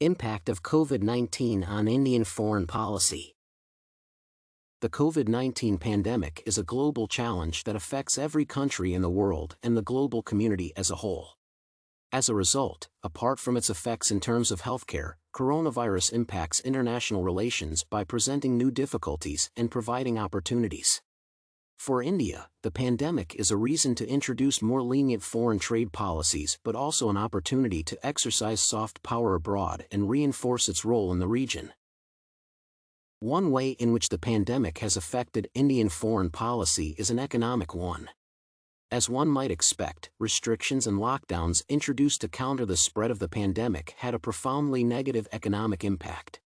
Impact of COVID-19 on Indian foreign policy. The COVID-19 pandemic is a global challenge that affects every country in the world and the global community as a whole. As a result, apart from its effects in terms of healthcare, coronavirus impacts international relations by presenting new difficulties and providing opportunities. For India, the pandemic is a reason to introduce more lenient foreign trade policies but also an opportunity to exercise soft power abroad and reinforce its role in the region. One way in which the pandemic has affected Indian foreign policy is an economic one. As one might expect, restrictions and lockdowns introduced to counter the spread of the pandemic had a profoundly negative economic impact.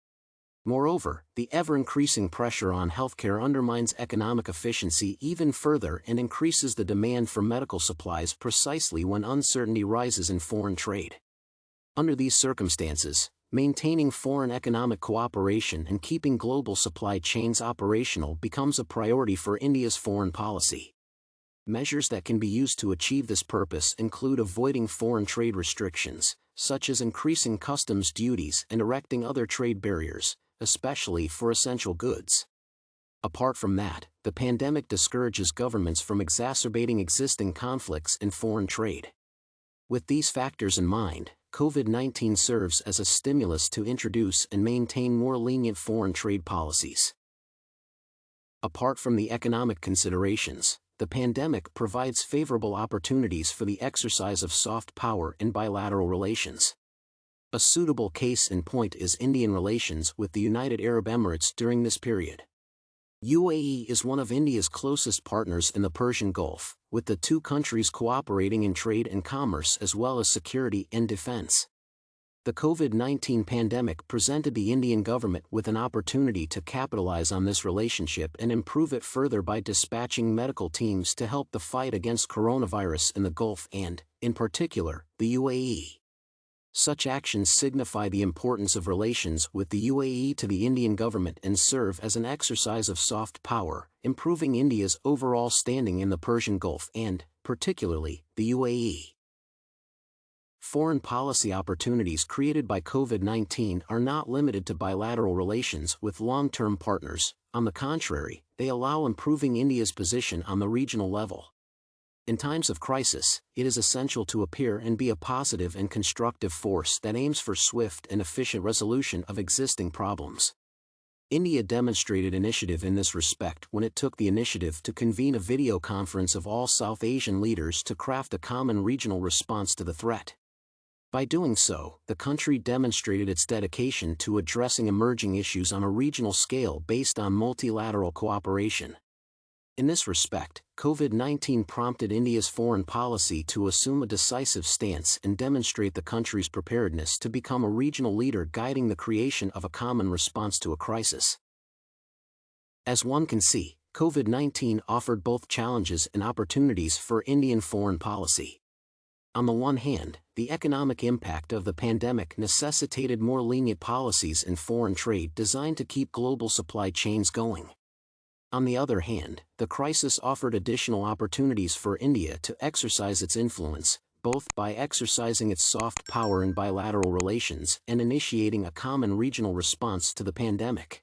Moreover, the ever-increasing pressure on healthcare undermines economic efficiency even further and increases the demand for medical supplies precisely when uncertainty rises in foreign trade. Under these circumstances, maintaining foreign economic cooperation and keeping global supply chains operational becomes a priority for India's foreign policy. Measures that can be used to achieve this purpose include avoiding foreign trade restrictions, such as increasing customs duties and erecting other trade barriers, especially for essential goods. Apart from that, the pandemic discourages governments from exacerbating existing conflicts in foreign trade. With these factors in mind, COVID-19 serves as a stimulus to introduce and maintain more lenient foreign trade policies. Apart from the economic considerations, the pandemic provides favorable opportunities for the exercise of soft power in bilateral relations. A suitable case in point is Indian relations with the United Arab Emirates during this period. UAE is one of India's closest partners in the Persian Gulf, with the two countries cooperating in trade and commerce as well as security and defense. The COVID-19 pandemic presented the Indian government with an opportunity to capitalize on this relationship and improve it further by dispatching medical teams to help the fight against coronavirus in the Gulf and, in particular, the UAE. Such actions signify the importance of relations with the UAE to the Indian government and serve as an exercise of soft power, improving India's overall standing in the Persian Gulf and, particularly, the UAE. Foreign policy opportunities created by COVID-19 are not limited to bilateral relations with long-term partners. On the contrary, they allow improving India's position on the regional level. In times of crisis, it is essential to appear and be a positive and constructive force that aims for swift and efficient resolution of existing problems. India demonstrated initiative in this respect when it took the initiative to convene a video conference of all South Asian leaders to craft a common regional response to the threat. By doing so, the country demonstrated its dedication to addressing emerging issues on a regional scale based on multilateral cooperation. In this respect, COVID-19 prompted India's foreign policy to assume a decisive stance and demonstrate the country's preparedness to become a regional leader guiding the creation of a common response to a crisis. As one can see, COVID-19 offered both challenges and opportunities for Indian foreign policy. On the one hand, the economic impact of the pandemic necessitated more lenient policies in foreign trade designed to keep global supply chains going. On the other hand, the crisis offered additional opportunities for India to exercise its influence, both by exercising its soft power in bilateral relations and initiating a common regional response to the pandemic.